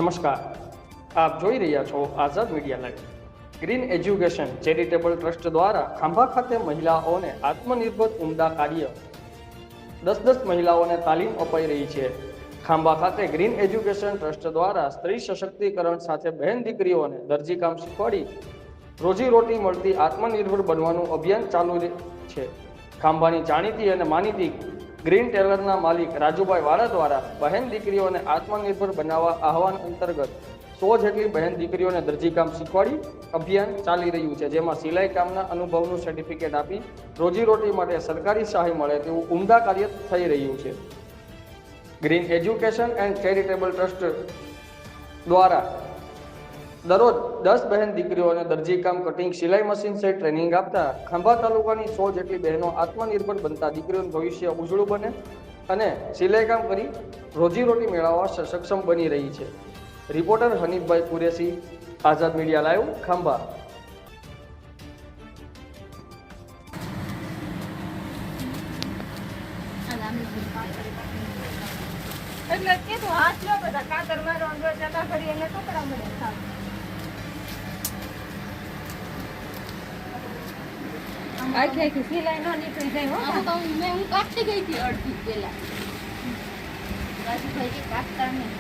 નમસ્કાર, આપ જોઈ રહ્યા છો Azad media live. Green education charitable trust દ્વારા ખાંભા ખાતે મહિલાઓને આત્મનિર્ભર ઉમદા કાર્ય 10 મહિલાઓને તાલીમ અપાઈ રહી છે. ખાંભા ખાતે ગ્રીન એજ્યુકેશન ટ્રસ્ટ દ્વારા સ્ત્રી સશક્તિકરણ સાથે બહેન દીકરીઓને દરજીકામ શીખવાડી રોજીરોટી મળતી આત્મનિર્ભર બનવાનું અભિયાન ચાલુ છે. ખાંભાની જાણીતી અને માનીતી ગ્રીન ટેલરના માલિક રાજુભાઈ વાળા દ્વારા બહેન દીકરીઓને આત્મનિર્ભર બનાવવા આહવાન અંતર્ગત 100 જેટલી બહેન દીકરીઓને દરજીકામ શીખવાડી અભિયાન ચાલી રહ્યું છે, જેમાં સિલાઈ કામના અનુભવનું સર્ટિફિકેટ આપી રોજીરોટી માટે સરકારી સહાય મળે તેવું ઉમદા કાર્ય થઈ રહ્યું છે. Green education and charitable trust દ્વારા દરરોજ 10 બહેન દીકરીઓને દરજીકામ, કટિંગ, સિલાઈ મશીન સેટ ટ્રેનિંગ આપતા ખાંભા તાલુકાની 100 જેટલી બહેનો આત્મનિર્ભર બનતા દીકરીઓનું ભવિષ્ય ઉજળું બને અને સિલાઈ કામ કરી રોજીરોટી મેળવવા સક્ષમ બની રહી છે. રિપોર્ટર હનીફભાઈ કુરેશી, આઝાદ મીડિયા લાઈવ, ખાંભા. એટલે કીધું હાથ લો બધા કાતર મારો જતા ફરી એને કપડા મળે સાવ આખી સિલાઈ નો નીકળી જાય. હો હું કાપતી ગઈ હતી અડધી પેલા રાજુભાઈ કાપતા નહીં.